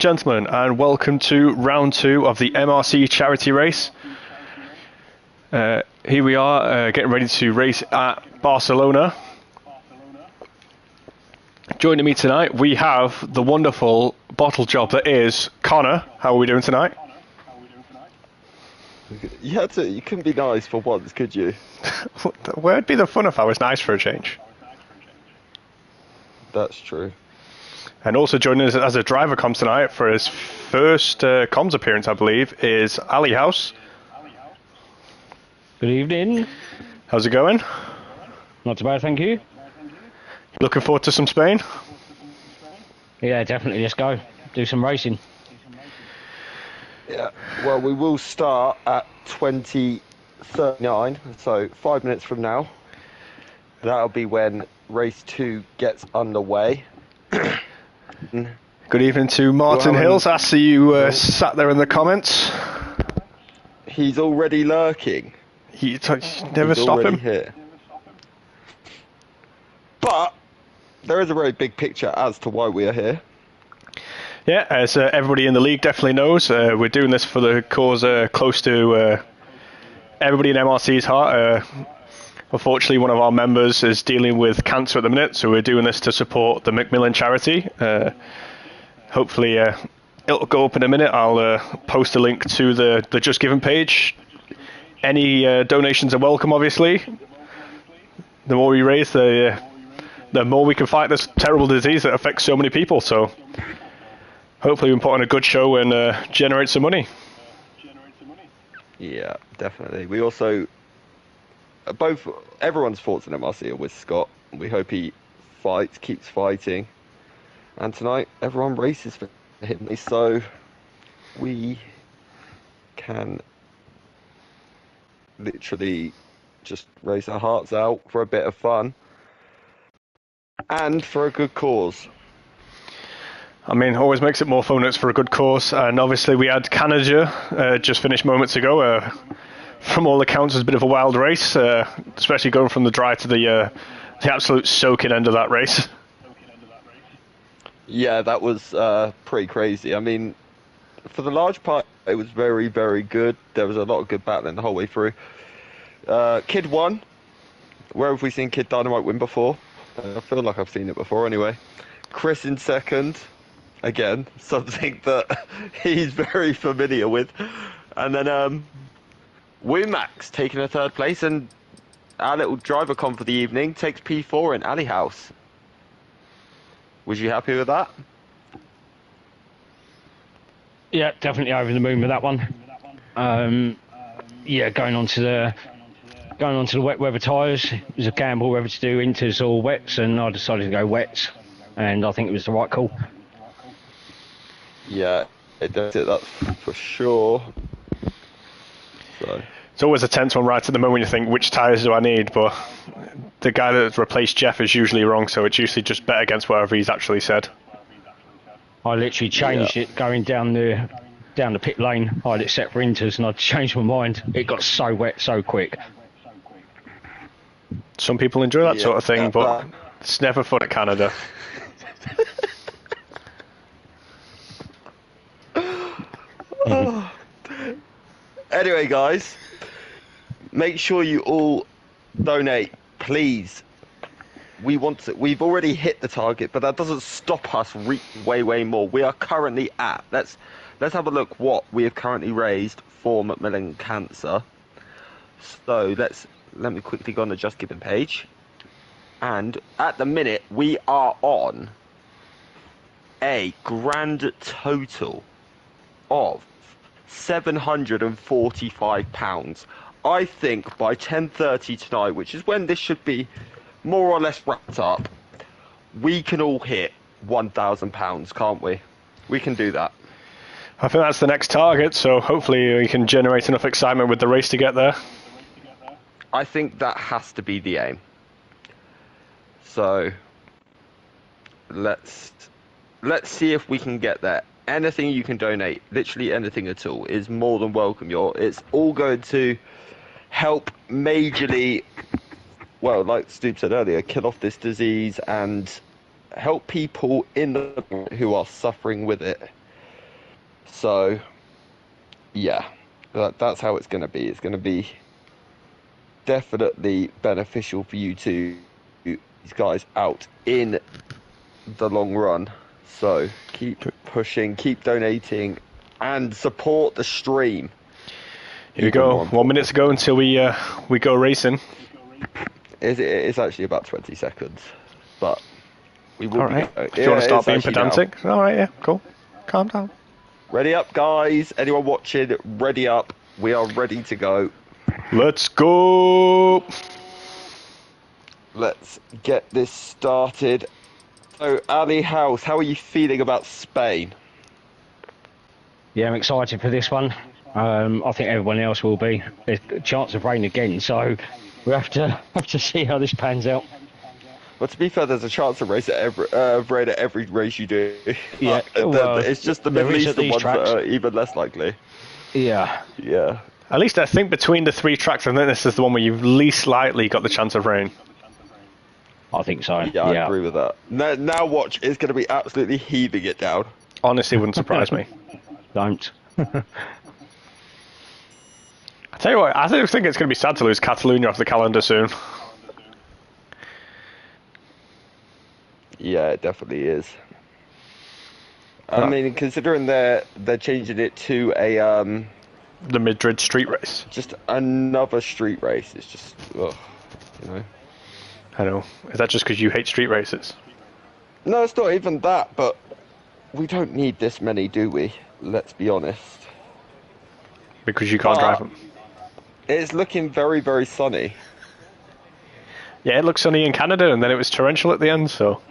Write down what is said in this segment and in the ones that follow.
Gentlemen, and welcome to round 2 of the MRC charity race. Here we are, getting ready to race at Barcelona. Joining me tonight, we have the wonderful bottle job that is Connor. How are we doing tonight? You couldn't be nice for once, could you? Where'd be the fun if I was nice for a change? That's true. And also joining us as a driver comms tonight for his first comms appearance, I believe, is Ali House. Good evening. How's it going? Not too bad, thank you. Looking forward to some Spain? Yeah, definitely. Let's go. Do some racing. Yeah. Well, we will start at 20:39, so 5 minutes from now. That'll be when race 2 gets underway. Good evening to Martin Hills. I see you sat there in the comments. He's already lurking. Never stop him. Here. But there is a very big picture as to why we are here. Yeah, as everybody in the league definitely knows, we're doing this for the cause close to everybody in MRC's heart. Unfortunately, one of our members is dealing with cancer at the minute, so we're doing this to support the Macmillan charity. Hopefully, it'll go up in a minute. I'll post a link to the Just Giving page. Any donations are welcome, obviously. The more we raise, the more we can fight this terrible disease that affects so many people. So hopefully we can put on a good show and generate some money. Yeah, definitely. We also... everyone's thoughts on MRC are with Scott. We hope he keeps fighting. And tonight, everyone races for him, so we can literally just race our hearts out for a bit of fun and for a good cause. I mean, always makes it more fun when it's for a good cause. And obviously, we had Canada just finished moments ago. From all accounts, it was a bit of a wild race, especially going from the dry to the absolute soaking end of that race. Yeah, that was pretty crazy. I mean, for the large part, it was very, very good. There was a lot of good battling the whole way through. Kid won. Where have we seen Kid Dynamite win before? I feel like I've seen it before anyway. Chris in second. Again, something that he's very familiar with. And then Max taking a third place, and our little driver con for the evening takes P4 in Ali House. Was you happy with that? Yeah, definitely over the moon with that one. Yeah, going on to the wet weather tyres. It was a gamble whether to do inters or wets, and I decided to go wets, and I think it was the right call. Yeah, it does it, that's for sure. So it's always a tense one right at the moment. You think, which tyres do I need? But the guy that's replaced Jeff is usually wrong, so it's usually just bet against whatever he's actually said. I literally changed it going down the pit lane. I had it set for inters, and I changed my mind. It got so wet so quick. Some people enjoy that sort of thing, but it's never fun at Canada. Anyway, guys, make sure you all donate, please. We've already hit the target, but that doesn't stop us reaching way more. We are currently at. Let's have a look what we have currently raised for Macmillan Cancer. So let me quickly go on the Just Giving page, and at the minute we are on a grand total of £745. I think by 10:30 tonight, which is when this should be more or less wrapped up, we can all hit £1,000, can't we? We can do that. I think that's the next target, so hopefully we can generate enough excitement with the race to get there. I think that has to be the aim. So let's see if we can get there. Anything you can donate, literally anything at all, is more than welcome. It's all going to help majorly, well, like Stu said earlier, kill off this disease and help people who are suffering with it. So, yeah, that's how it's going to be. It's going to be definitely beneficial for you to these guys out in the long run. So keep pushing, keep donating, and support the stream. Here we go. 1 minute to go until we go racing. It's actually about 20 seconds, but we will. All right. Be If you want to start being pedantic, all right, yeah, cool. Calm down. Ready up, guys. Anyone watching, ready up. We are ready to go. Let's go. Let's get this started. So, Ali House, how are you feeling about Spain? Yeah, I'm excited for this one. I think everyone else will be. There's a chance of rain again, so we have to see how this pans out. Well, to be fair, there's a chance of rain at every race you do. Yeah, well, it's just the Middle Eastern ones that are even less likely. Yeah. Yeah. At least I think between the 3 tracks, I think this is the one where you've least likely got the chance of rain. I think so. Yeah, I agree with that. Now watch, it's going to be absolutely heaving it down. Honestly, wouldn't surprise me. Don't. I tell you what, I think it's going to be sad to lose Catalonia off the calendar soon. Yeah, it definitely is. I mean, considering they're changing it to a the Madrid street race. just another street race. It's just, ugh, you know. I know. Is that just because you hate street races? No, it's not even that. But we don't need this many, do we? Let's be honest. Because you can't drive them. It's looking very, very sunny. Yeah, it looked sunny in Canada, and then it was torrential at the end. So.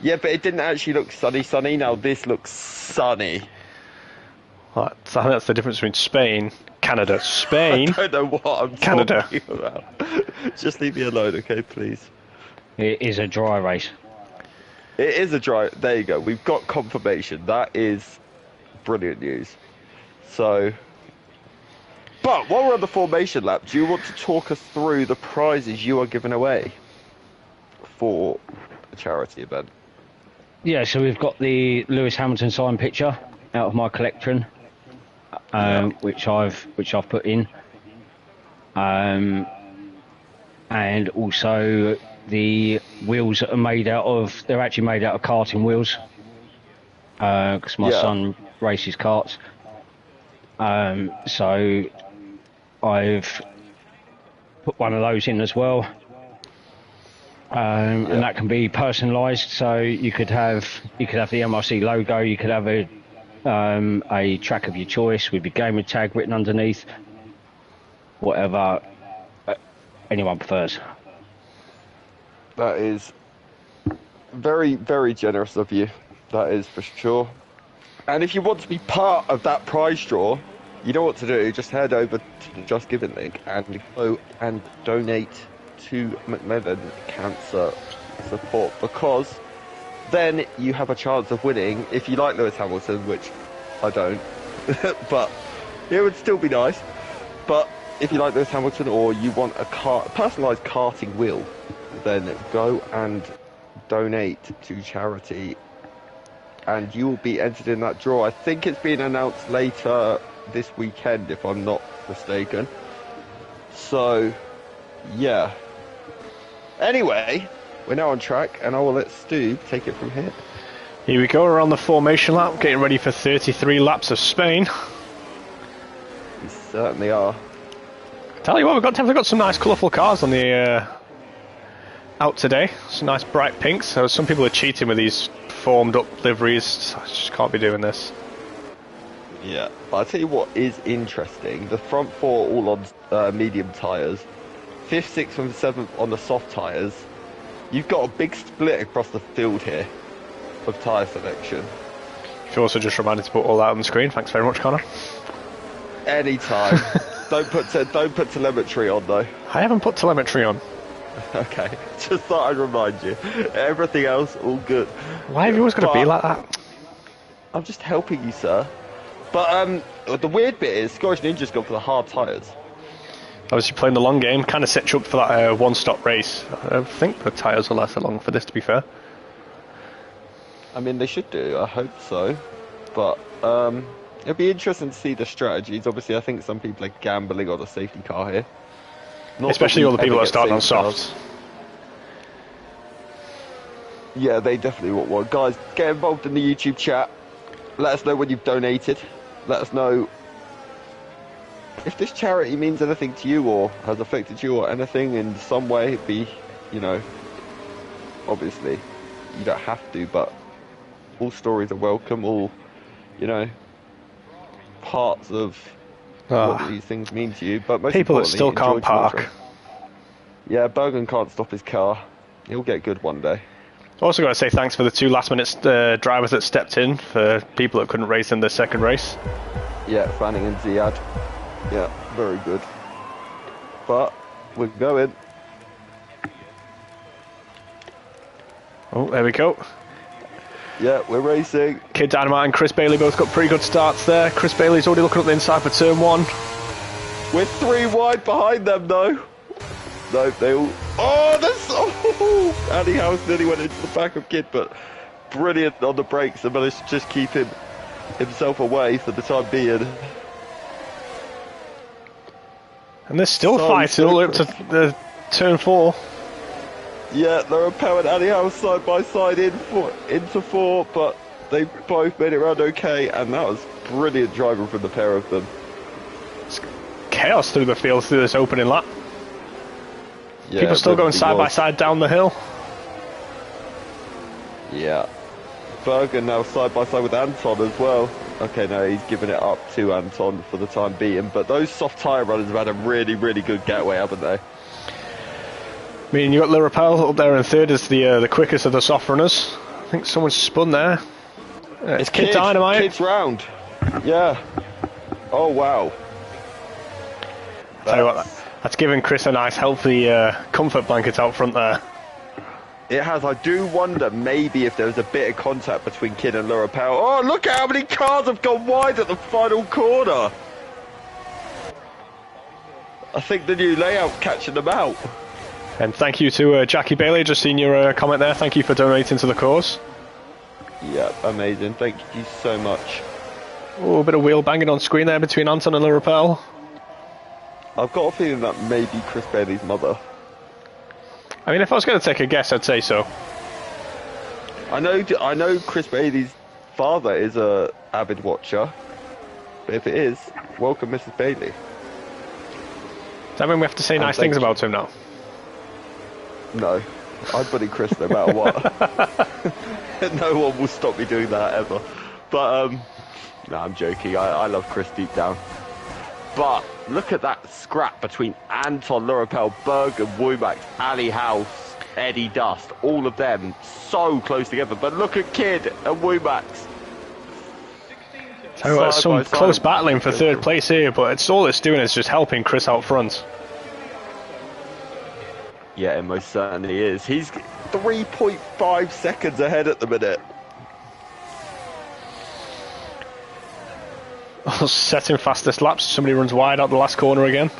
Yeah, but it didn't actually look sunny. Now this looks sunny. Right, so I think that's the difference between Spain, Canada, Spain. I don't know what I'm Canada. talking about. Just leave me alone, okay, please. It is a dry race. It is a dry. There you go. We've got confirmation. That is brilliant news. So, but while we're on the formation lap, do you want to talk us through the prizes you are giving away for the charity event? Yeah, so we've got the Lewis Hamilton signed picture out of my collection, which I've put in, and also the wheels that are made out of. They're actually made out of karting wheels, because my son races karts. So I've put one of those in as well. And that can be personalised, so you could have the MRC logo, you could have a track of your choice with your gamer tag written underneath, whatever anyone prefers. That is very, very generous of you. That is for sure. And if you want to be part of that prize draw, you know what to do. Just head over to the Just Giving link and go and donate to Macmillan Cancer Support, because then you have a chance of winning. If you like Lewis Hamilton, which I don't, but it would still be nice. But if you like Lewis Hamilton, or you want a personalised karting wheel, then go and donate to charity, and you will be entered in that draw. I think it's being announced later this weekend, if I'm not mistaken. So, yeah. Anyway, we're now on track, and I will let Stu take it from here. Here we go, we're on the formation lap, getting ready for 33 laps of Spain. We certainly are. Tell you what, we've definitely got some nice colourful cars on the out today. Some nice bright pinks. So some people are cheating with these formed up liveries. I just can't be doing this. Yeah, but I'll tell you what is interesting. The front four all on medium tyres. 5th, 6th and 7th on the soft tyres. You've got a big split across the field here of tyre selection. If you also just reminded to put all that on the screen, thanks very much, Connor. Anytime. Don't put telemetry on though. I haven't put telemetry on. Okay, just thought I'd remind you. Everything else, all good. Why have you always got to be like that? I'm just helping you, sir. But the weird bit is Scottish Ninja's gone for the hard tyres. Obviously playing the long game, kind of set you up for that one-stop race. I think the tyres will last that long for this, to be fair. I mean, they should do, I hope so. But, It'd be interesting to see the strategies. Obviously, I think some people are gambling on a safety car here. Not Especially that all we the people ever that are starting on get safety cars. softs. Yeah, they definitely want one. Guys, get involved in the YouTube chat. Let us know when you've donated. Let us know if this charity means anything to you or has affected you or anything in some way. It'd be, you know, obviously, you don't have to, but all stories are welcome. All, you know, parts of what these things mean to you. But most People that importantly, still can't enjoy tomorrow's park. race. Yeah, Bergen can't stop his car. He'll get good one day. Also got to say thanks for the 2 last-minute drivers that stepped in for people that couldn't race in the second race. Yeah, Fanning and Ziad. Yeah, very good. But we're going. Oh, there we go. Yeah, we're racing. Kid Dynamite and Chris Bailey both got pretty good starts there. Chris Bailey's already looking up the inside for turn 1. We're 3 wide behind them, though. No, they all... Oh, that's... Oh! Andy House nearly went into the back of Kid, but brilliant on the brakes and managed to just keep himself away for the time being. And they're still fighting all the way up to the turn 4. Yeah, they're empowering Andy House side by side into 4, but they both made it around okay, and that was brilliant driving from the pair of them. It's chaos through the field through this opening lap. Yeah, People still going side by side down the hill. Yeah. Bergen now side by side with Anton as well. Okay, no, he's giving it up to Anton for the time being, but those soft tyre runners have had a really, really good getaway, haven't they? I mean, you got Le Rappel up there in third as the quickest of the soft runners. I think someone's spun there. It's Kid Dynamite. Kid's round. Yeah. Oh, wow. Tell you what, that's giving Chris a nice healthy comfort blanket out front there. It has. I do wonder maybe if there was a bit of contact between Kid and Le Rappel. Oh, look at how many cars have gone wide at the final corner. I think the new layout catching them out. And thank you to Jackie Bailey. Just seen your comment there. Thank you for donating to the cause. Yeah, amazing. Thank you so much. Oh, a bit of wheel banging on screen there between Anton and Le Rappel. I've got a feeling that may be Chris Bailey's mother. I mean, if I was going to take a guess, I'd say so. I know Chris Bailey's father is a avid watcher, but if it is, welcome Mrs. Bailey. Does that mean we have to say nice things about him now? No, I bully Chris no matter what. No one will stop me doing that ever. But no, I'm joking. I love Chris deep down. But look at that scrap between Anton, Le Rappel, Bergen, Womack, Ali House, Eddie Dust, all of them so close together. But look at Kid and Womack. Tell you what, some close battling for third place here, but all it's doing is just helping Chris out front. Yeah, it most certainly is. He's 3.5 seconds ahead at the minute. Setting fastest laps. Somebody runs wide out the last corner again.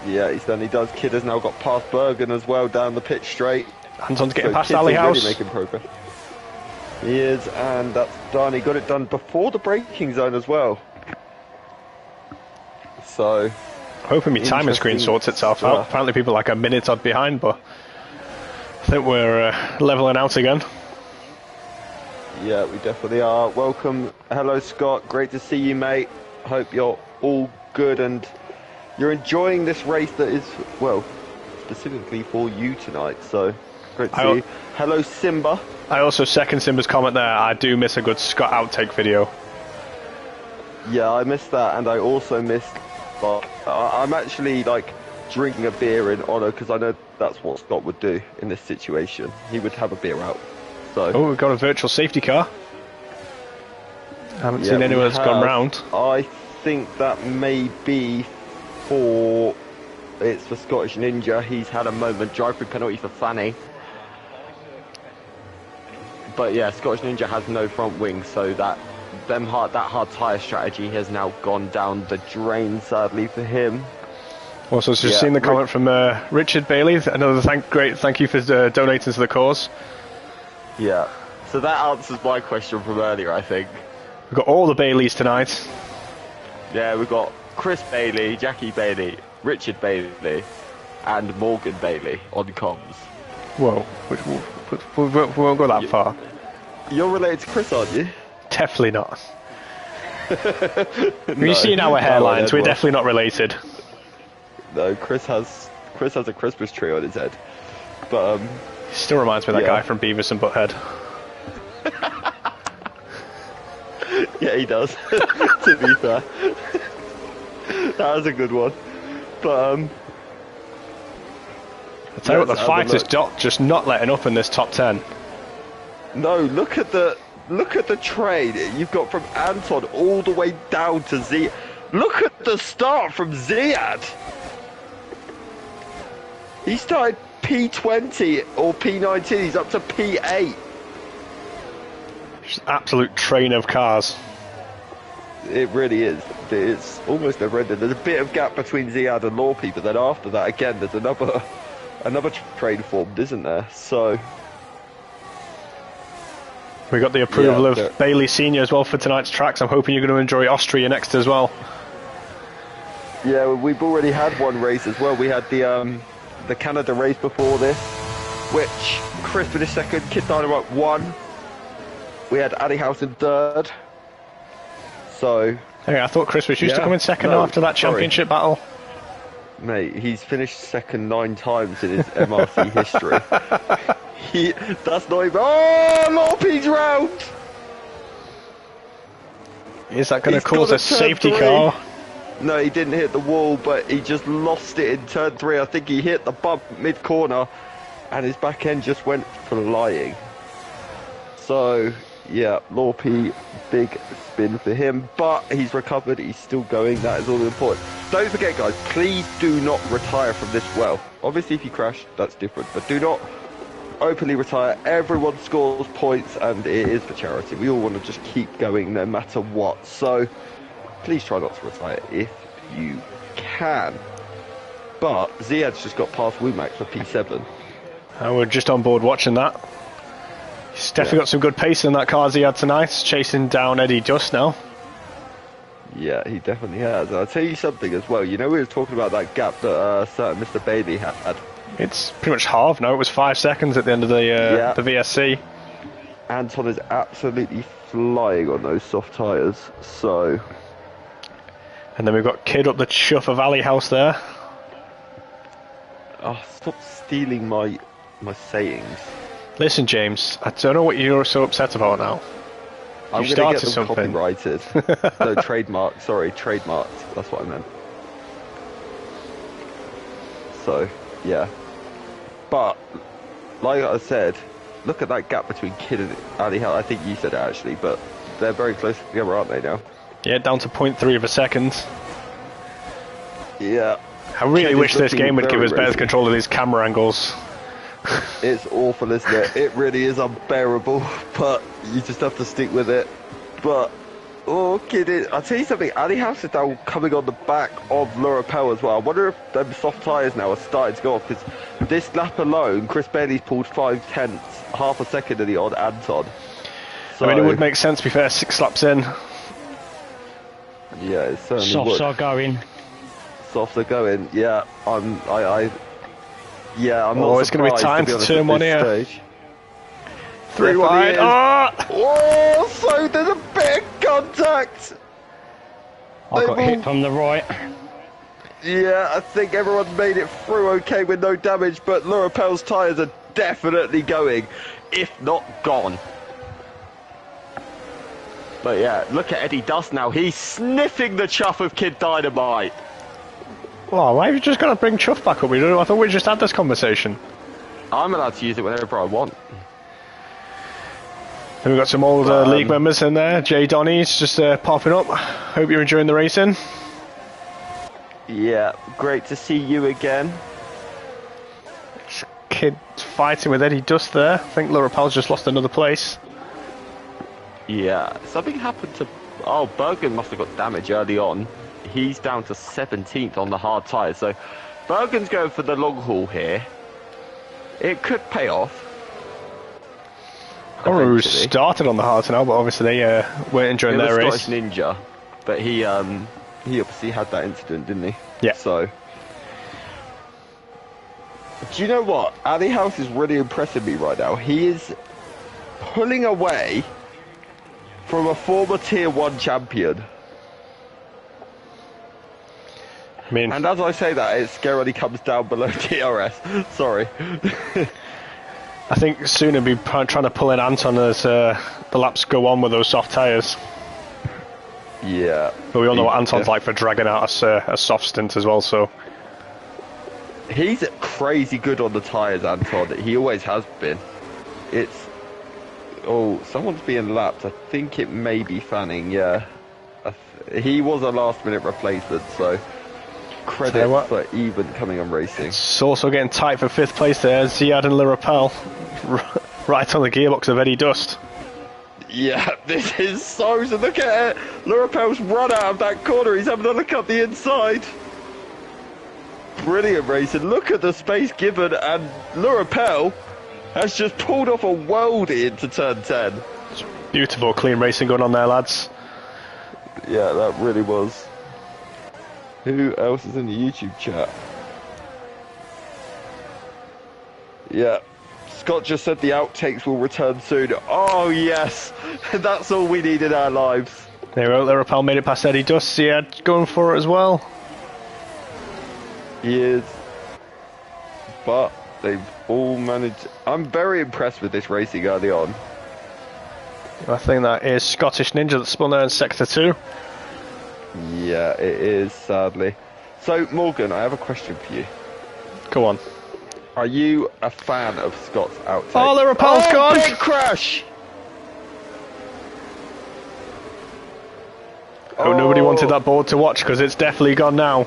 Yeah, he certainly does. Kid has now got past Bergen as well down the pitch straight. Anton's getting past Kid's Ali House. Really making progress. He is, and that's done. He got it done before the braking zone as well. So, hoping my timing screen sorts itself out. Apparently people are like a minute odd behind, but I think we're leveling out again. Yeah, we definitely are. Welcome. Hello, Scott. Great to see you, mate. Hope you're all good and you're enjoying this race that is, well, specifically for you tonight. So, great to see you. Hello, Simba. I also second Simba's comment there. I do miss a good Scott outtake video. Yeah, I missed that, and I also missed... But I'm actually, like, drinking a beer in honour, because I know that's what Scott would do in this situation. He would have a beer out. So. Oh, we've got a virtual safety car. I haven't seen anyone that's gone round. I think that may be for... It's for Scottish Ninja. He's had a moment. Drive-through penalty for Fanny. But yeah, Scottish Ninja has no front wing, so that hard tyre strategy has now gone down the drain, sadly, for him. Also, just seen the comment from Richard Bailey. Another thank you for donating to the cause. Yeah, so that answers my question from earlier, I think. We've got all the Baileys tonight. Yeah, we've got Chris Bailey, Jackie Bailey, Richard Bailey, and Morgan Bailey on comms. Whoa, we won't go that far. You're related to Chris, aren't you? Definitely not. No, You've seen our hairlines, we're definitely not related. No, Chris has a Christmas tree on his head. But Still reminds me of that yeah. guy from Beavis and Butthead. Yeah, he does. To be fair. That was a good one. But I tell you what, the fight is just not letting up in this top 10. no, look at the train you've got from Anton all the way down to Z. Look at the start from Ziad. He started P20 or P19. He's up to P8. Just absolute train of cars. It really is. It's almost never ending. There's a bit of gap between Ziad and Lorpe, but then after that, again, there's another train formed, isn't there? So We got the approval of Bailey Senior as well for tonight's tracks. I'm hoping you're going to enjoy Austria next as well. yeah, we've already had one race as well. We had the Canada race before this, which Chris finished second, Kid Dynamite won. We had Addy House in third. So, Hey, I thought Chris was used to come in second after that championship battle. Mate, he's finished second 9 times in his MRC history. That's not even... Oh, Lorpe's round! Is that going to cause a safety car? No, he didn't hit the wall, but he just lost it in turn 3. I think he hit the bump mid-corner, and his back end just went flying. So, yeah, Lorpe, big spin for him, but he's recovered, he's still going, that is all important. Don't forget, guys, please do not retire from this well. Obviously, if you crash, that's different, but do not openly retire. Everyone scores points, and it is for charity. We all want to just keep going no matter what, so please try not to retire if you can. But Ziad's just got past Womack for P7. And we're just on board watching that. He's definitely got some good pace in that car Ziad tonight, chasing down Eddie Dust now. Yeah, he definitely has. And I'll tell you something as well. You know, we were talking about that gap that certain Mr. Bailey had. It's pretty much halved now. It was 5 seconds at the end of the VSC. Anton is absolutely flying on those soft tyres, so... And then we've got Kid up the chuff of Alley House there. Oh, stop stealing my sayings. Listen, James, I don't know what you're so upset about now. I'm You going to started get them something. copyrighted. No, trademarked. Sorry, trademarked. That's what I meant. So, yeah. But, like I said, look at that gap between Kid and Ali Hell. I think you said it actually, but they're very close together, aren't they now? Yeah, down to 0.3 of a second. Yeah. I really Kid wish is this looking game would give very us better racing. control of these camera angles. It's awful, isn't it? It really is unbearable, but you just have to stick with it. But, oh, Kid, I'll tell you something, Ali House is now coming on the back of Laura Pell as well. I wonder if them soft tyres now are starting to go off, because this lap alone, Chris Bailey's pulled 5/10, half a second of the odd Anton. So, I mean, it would make sense to be fair, 6 laps in. Yeah, it certainly Softs would. are going. Softs are going, yeah, I'm not Oh, it's going to be time to turn one here. stage. 3 Definitely wide. is. Oh! Oh, so there's a bit of contact. I got They've hit all- from the right. Yeah, I think everyone made it through okay with no damage, but Laura Pell's tyres are definitely going, if not gone. But yeah, look at Eddie Dust now. He's sniffing the chuff of Kid Dynamite. Oh, why have you just got to bring Chuff back up? I thought we just had this conversation. I'm allowed to use it whenever I want. Then we've got some old league members in there. Jay Donny's just popping up. Hope you're enjoying the racing. Yeah, great to see you again. Kid fighting with Eddie Dust there. I think Laura Powell's just lost another place. Yeah, something happened to... Oh, Bergen must have got damage early on. He's down to 17th on the hard tyres, so Bergen's going for the long haul here. It could pay off. Who eventually. started on the hards now, but obviously they weren't enjoying It was their race. Scottish Ninja, but he obviously had that incident, didn't he? Yeah. So, do you know what? Ali House is really impressing me right now. He is pulling away from a former Tier 1 champion. I mean, And as I say that, it scarily comes down below DRS. Sorry. I think soon he'll be trying to pull in Anton as the laps go on with those soft tyres. Yeah. But we all know what Anton's like for dragging out a soft stint as well, so... He's crazy good on the tyres, Anton. He always has been. It's... Oh, someone's being lapped. I think it may be Fanning, yeah. He was a last-minute replacement, so... Credit for even coming on racing. It's also getting tight for 5th place there. Ziad and Le Rappel right on the gearbox of Eddie Dust. Yeah, this is so look at it. Le Rappel's run out of that corner. He's having a look up the inside. Brilliant racing. Look at the space given, and Le Rappel has just pulled off a worldie into turn 10. Beautiful, clean racing going on there, lads. Yeah, that really was. Who else is in the YouTube chat? Yeah. Scott just said the outtakes will return soon. Oh, yes. That's all we need in our lives. There we go. Le Rappel made it past Eddie Dust. Ziad going for it as well. He is. But they've all managed. I'm very impressed with this racing early on. I think that is Scottish Ninja that spun there in Sector 2. Yeah, it is, sadly. So, Morgan, I have a question for you. Go on. Are you a fan of Scott's outtake? Oh, Le Rappel's gone! Big crash! Oh, nobody wanted that board to watch because it's definitely gone now.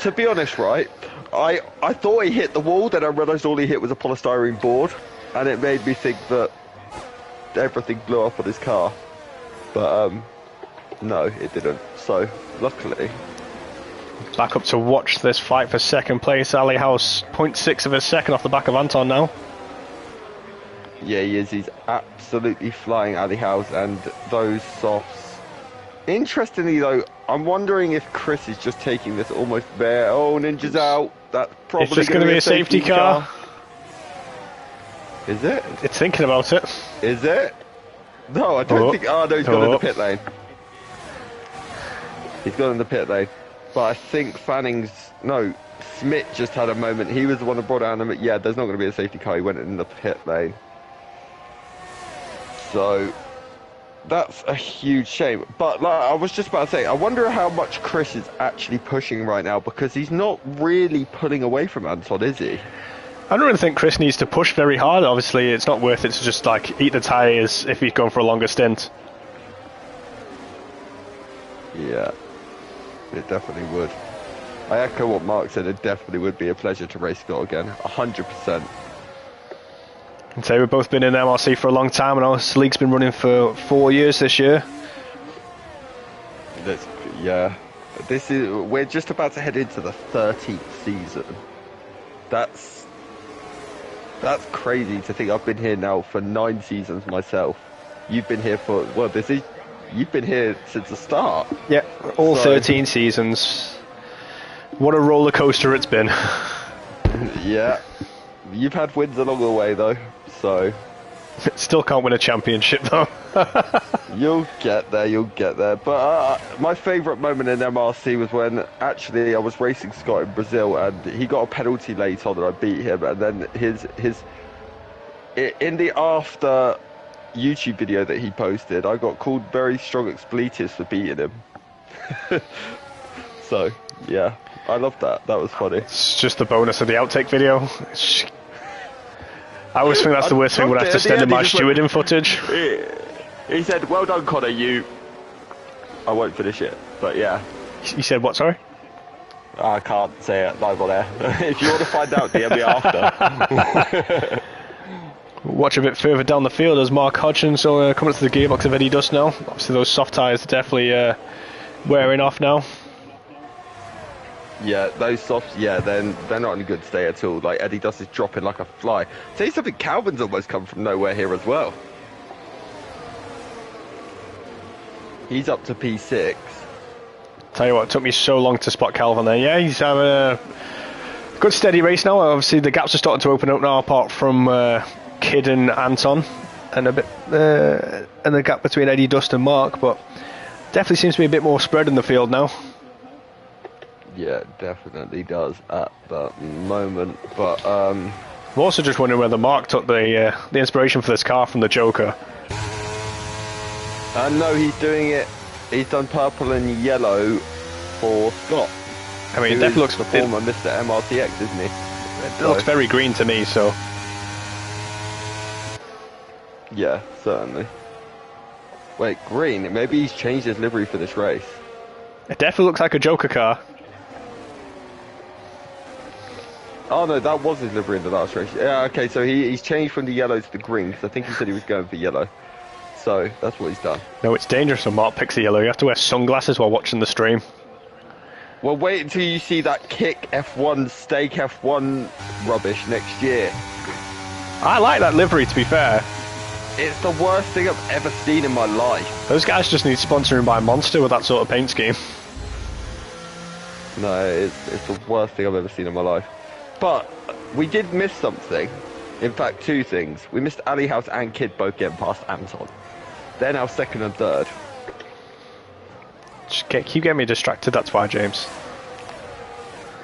To be honest, right, I thought he hit the wall, then I realised all he hit was a polystyrene board, and it made me think that everything blew up on his car. But, no, it didn't. So, luckily. Back up to watch this fight for 2nd place. Ali House, 0.6 of a second off the back of Anton now. Yeah, he is. He's absolutely flying Ali House, and those softs. Interestingly, though, I'm wondering if Chris is just taking this almost bare. Oh, Ninja's out. That's probably It's just going to be a safety car. Is it? It's thinking about it. Is it? No, I don't think. Oh, no, he's gone in the pit lane. He's gone in the pit lane. But I think Fanning's... No, Smith just had a moment. He was the one that brought down him. Yeah, there's not going to be a safety car. He went in the pit lane. So, that's a huge shame. But like I was just about to say, I wonder how much Chris is actually pushing right now, because he's not really pulling away from Anton, is he? I don't really think Chris needs to push very hard. Obviously, it's not worth it to just like eat the tyres if he's going for a longer stint. Yeah, it definitely would. I echo what Mark said. It definitely would be a pleasure to race Scott again. 100%. I'd say we've both been in MRC for a long time, and this league's been running for 4 years this year. Yeah, we're just about to head into the 13th season. That's crazy to think. I've been here now for 9 seasons myself. You've been here for you've been here since the start. Yeah, all 13 seasons. What a roller coaster it's been. Yeah, you've had wins along the way though, so still can't win a championship though. You'll get there. But my favourite moment in MRC was when actually I was racing Scott in Brazil, and he got a penalty late on and I beat him, and then in the after YouTube video that he posted, I got called very strong expletives for beating him. So yeah, I loved that. That was funny. It's just the bonus of the outtake video. I always think that's the worst thing when I have to send in my stewarding footage. He said, "Well done, Connor. I won't finish it, but yeah." You said what? Sorry. I can't say it live on air. If you want to find out, DM me after. Watch a bit further down the field as Mark Hodgins coming to the gearbox of Eddie Dust now. Obviously those soft tyres are definitely wearing off now. Yeah, those softs, yeah, they're not in a good state at all. Like, Eddie Dust is dropping like a fly. Say something, Calvin's almost come from nowhere here as well. He's up to P6. Tell you what, it took me so long to spot Calvin there. Yeah, he's having a good steady race now. Obviously, the gaps are starting to open up now, apart from Kid and Anton, and a bit and the gap between Eddie, Dust, and Mark. But definitely seems to be a bit more spread in the field now. Yeah, it definitely does at the moment. But I'm also just wondering whether Mark took the inspiration for this car from the Joker. no, he's doing it. He's done purple and yellow for Scott. I mean, it definitely looks the former Mr. MRTX, isn't he? It looks very green to me. So yeah, certainly. Wait, green? Maybe he's changed his livery for this race. it definitely looks like a Joker car. Oh no, that was his livery in the last race. Yeah, okay, so he's changed from the yellow to the green, because I think he said he was going for yellow. So, that's what he's done. No, it's dangerous when Mark picks the yellow. You have to wear sunglasses while watching the stream. Well, wait until you see that kick F1, stake F1 rubbish next year. I like that livery, to be fair. It's the worst thing I've ever seen in my life. Those guys just need sponsoring by Monster with that sort of paint scheme. No, it's the worst thing I've ever seen in my life. But we did miss something. In fact, two things. We missed Ali House and Kid both getting past Anton. They're now second and third. Just keep getting me distracted, that's why, James.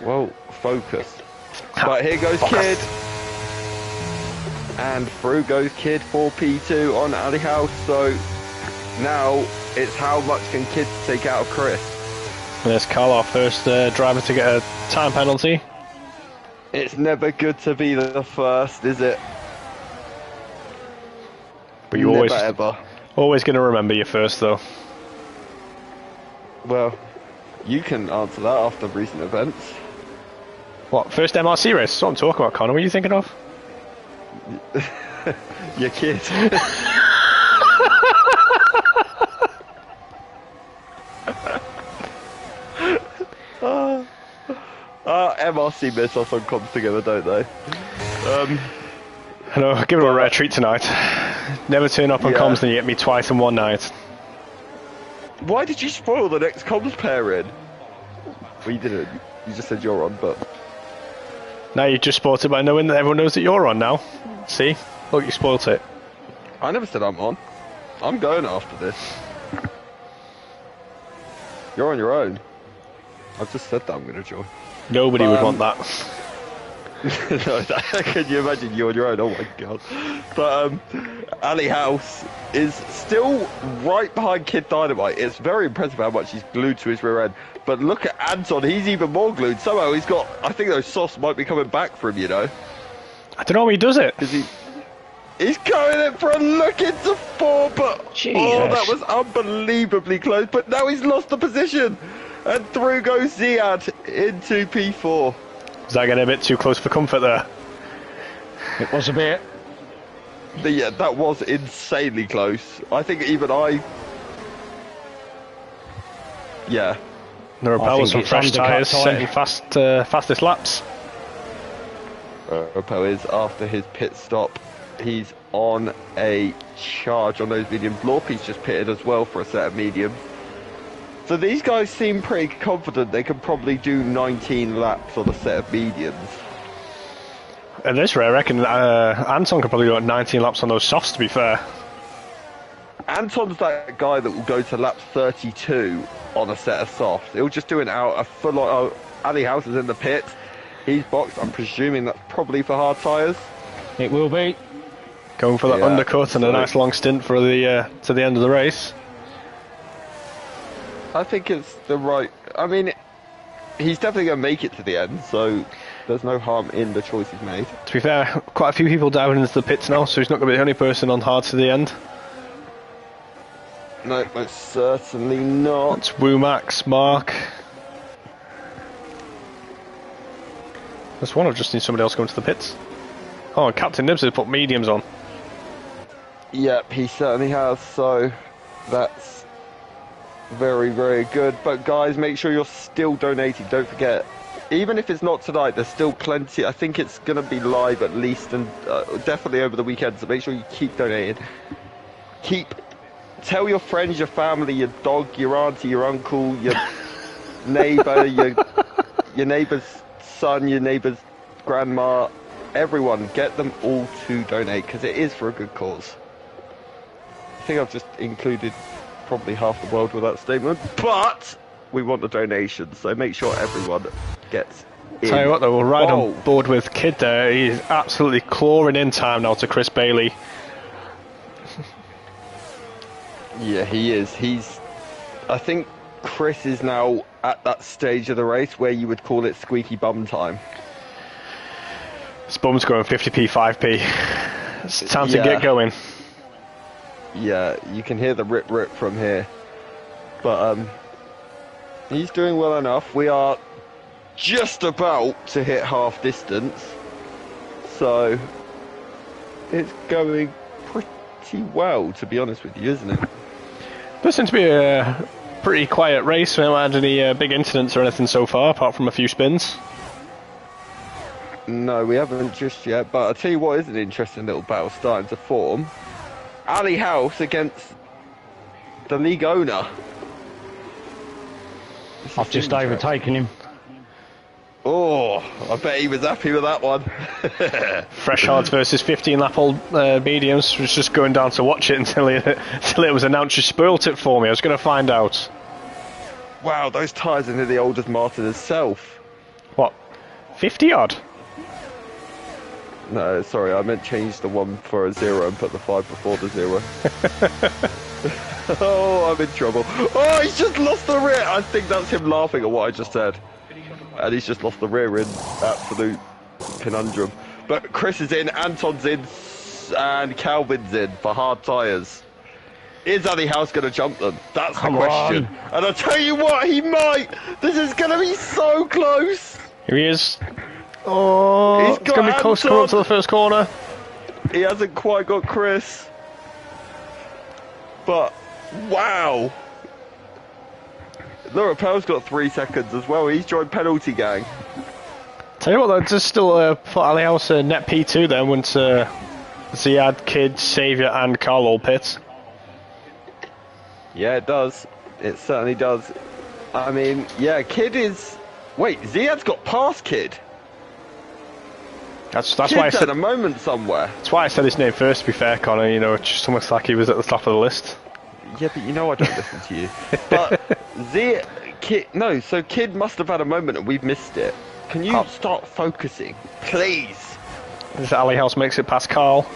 Well, focus. But here goes Kid. And through goes Kid for P2 on Ali House. So now it's how much can Kid take out of Chris. There's Carl, our first driver to get a time penalty. It's never good to be the first, is it? But you never ever. Always going to remember your first, though. Well, you can answer that after recent events. What, first MRC race? That's what I'm talking about, Connor. What are you thinking of? Your kid. MRC miss us on comms together, don't they? I know, give it a rare treat tonight. Never turn up on comms and you get me twice in one night. Why did you spoil the next comms pairing? Well, you didn't. You just said you're on, but... Now you just spoiled it by knowing that everyone knows that you're on now. See? Look, you spoilt it. I never said I'm on. I'm going after this. You're on your own. I've just said that I'm going to join. Nobody would want that. No, can you imagine you on your own? Oh my god. But Ali House is still right behind Kid Dynamite. It's very impressive how much he's glued to his rear end. But look at Anton, he's even more glued. Somehow he's got, I think those softs might be coming back for him, you know. I don't know how he does it. He's going in for a look into four, but Jesus. Oh, that was unbelievably close. But now he's lost the position. And through goes Ziad into P4. Is that getting a bit too close for comfort there? It was a bit. Yeah, that was insanely close. I think even I... Yeah. The Rappel was some fresh tyres, setting fastest laps. Rappel is, after his pit stop, he's on a charge on those mediums. Lorpy's just pitted as well for a set of mediums. So these guys seem pretty confident they can probably do 19 laps on a set of mediums. At this rate, I reckon Anton could probably do 19 laps on those softs, to be fair. Anton's that guy that will go to lap 32 on a set of softs. He'll just do a full on... Ali House is in the pit. He's boxed. I'm presuming that's probably for hard tyres. It will be. Going for that undercut and a nice long stint for the to the end of the race. I think it's the right... I mean, he's definitely going to make it to the end, so there's no harm in the choice he's made. To be fair, quite a few people diving into the pits now, so he's not going to be the only person on hard to the end. No, most certainly not. It's Woo Max, Mark. There's one, I just need somebody else going to the pits. Oh, Captain Nibs has put mediums on. Yep, he certainly has, so that's very, very good. But guys, make sure you're still donating, don't forget. Even if it's not tonight, there's still plenty. I think it's going to be live at least, and definitely over the weekend, so make sure you keep donating. Keep tell your friends, your family, your dog, your auntie, your uncle, your neighbour, your neighbour's son, your neighbour's grandma, everyone, get them all to donate, because it is for a good cause. I think I've just included probably half the world with that statement, but we want the donations, so make sure everyone gets in. Tell you what though, we'll ride on board with Kid there. He's absolutely clawing in time now to Chris Bailey. Yeah, he is. I think Chris is now at that stage of the race where you would call it squeaky bum time. His bum's going 50p, 5p. It's time to get going. Yeah, you can hear the rip from here. But he's doing well enough. We are just about to hit half distance. So it's going pretty well, to be honest with you, isn't it? Does seem to be a pretty quiet race. We haven't had any big incidents or anything so far, apart from a few spins. No, we haven't just yet, but I'll tell you what is an interesting little battle starting to form. Ali House against the league owner. I've just overtaken him. Oh, I bet he was happy with that one. Fresh hards versus 15-lap-old mediums. Was just going down to watch it until it was announced. You spoilt it for me. I was going to find out. Wow, those tyres are near the old as Martin herself. What? 50-odd? No, sorry, I meant change the 1 for a 0 and put the 5 before the 0. Oh, I'm in trouble. Oh, he's just lost the rear. I think that's him laughing at what I just said. And he's just lost the rear in absolute conundrum. But Chris is in, Anton's in, and Calvin's in for hard tyres. Is Ali House going to jump them? That's the question. And I'll tell you what, he might. This is going to be so close. Here he is. Oh, it's going to be close to come up to the first corner. He hasn't quite got Chris. But, wow. Laura Pell's got 3 seconds as well. He's joined penalty gang. Tell you what, though, just still put Ali House net P2 then once Ziad, Kid, Saviour and Carl all pits. Yeah, it does. It certainly does. I mean, yeah, Kid is... Wait, Ziad's got past Kid. That's Kid's why I said at a moment somewhere. That's why I said his name first, to be fair, Connor. You know, it just almost like he was at the top of the list. Yeah, but you know I don't listen to you. But Kid, so Kid must have had a moment and we've missed it. Can you start focusing, please? This Ali House makes it past Carl.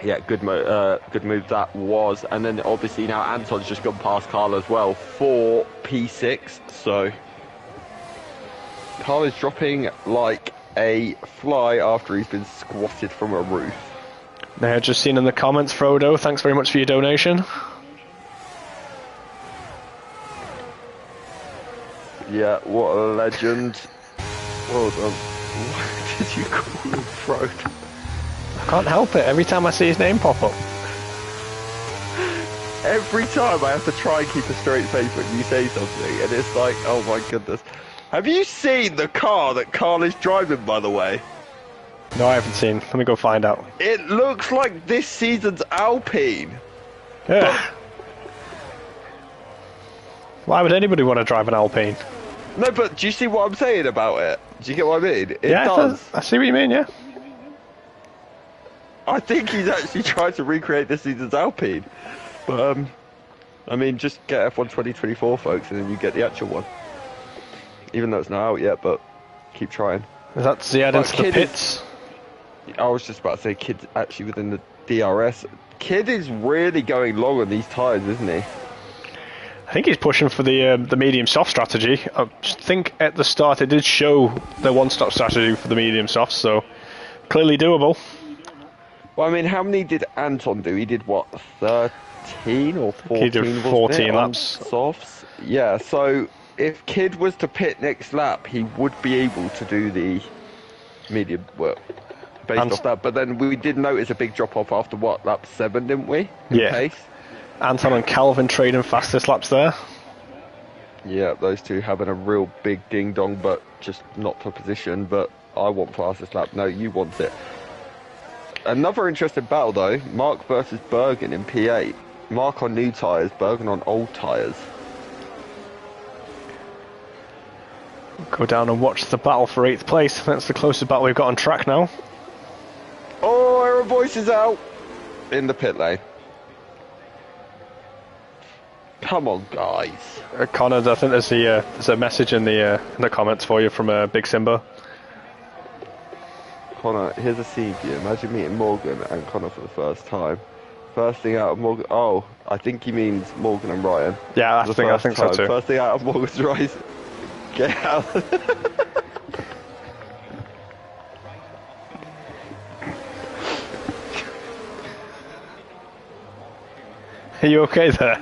Yeah, good move that was. And then obviously now Anton's just gone past Carl as well for P6. So Carl is dropping like a fly after he's been squatted from a roof. Now, just seen in the comments, Frodo, thanks very much for your donation. Yeah, what a legend. Well done. Why did you call him Frodo? I can't help it, every time I see his name pop up. Every time I have to try and keep a straight face when you say something, and it's like, oh my goodness. Have you seen the car that Carl is driving, by the way? No, I haven't seen. Let me go find out. It looks like this season's Alpine. Yeah. Why would anybody want to drive an Alpine? No, but do you see what I'm saying about it? Do you get what I mean? It yeah, does. I see what you mean, yeah. I think he's actually trying to recreate this season's Alpine. But, I mean, just get F1 2024, folks, and then you get the actual one. Even though it's not out yet, but keep trying. Is that Ziad into the pits? I was just about to say Kid's actually within the DRS. Kid is really going long on these tyres, isn't he? I think he's pushing for the medium soft strategy. I think at the start it did show the one-stop strategy for the medium softs, so clearly doable. Well, I mean, how many did Anton do? He did what, 13 or 14? He did 14 laps. Softs. Yeah, so if Kid was to pit next lap, he would be able to do the medium work based off that. But then we did notice a big drop off after what, lap 7, didn't we? Yeah. Pace. Anton and Calvin trading fastest laps there. Yeah, those two having a real big ding dong, but just not for position. But I want fastest lap. No, you want it. Another interesting battle though, Mark versus Bergen in P8. Mark on new tyres, Bergen on old tyres. Go down and watch the battle for 8th place. That's the closest battle we've got on track now. Oh, Aaron Boyce is out in the pit lane. Come on, guys. Connor, I think there's a message in the comments for you from Big Simba. Connor, here's a scene for you. Imagine meeting Morgan and Connor for the first time. First thing out of Morgan... Oh, I think he means Morgan and Ryan. Yeah, I think so too. First thing out of Morgan's Rise. Get out. Are you okay there?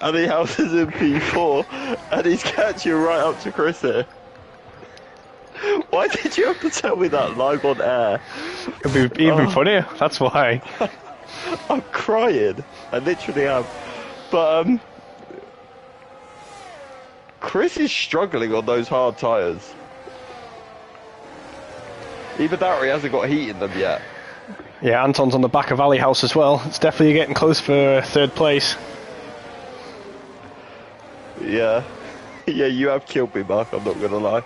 And he houses in P4, and he's catching right up to Chris here. Why did you have to tell me that live on air? It'd be even funnier, that's why. I'm crying. I literally am. But, Chris is struggling on those hard tyres. Either that or he hasn't got heat in them yet. Yeah, Anton's on the back of Alley House as well. It's definitely getting close for 3rd place. Yeah. Yeah, you have killed me, Mark, I'm not gonna lie.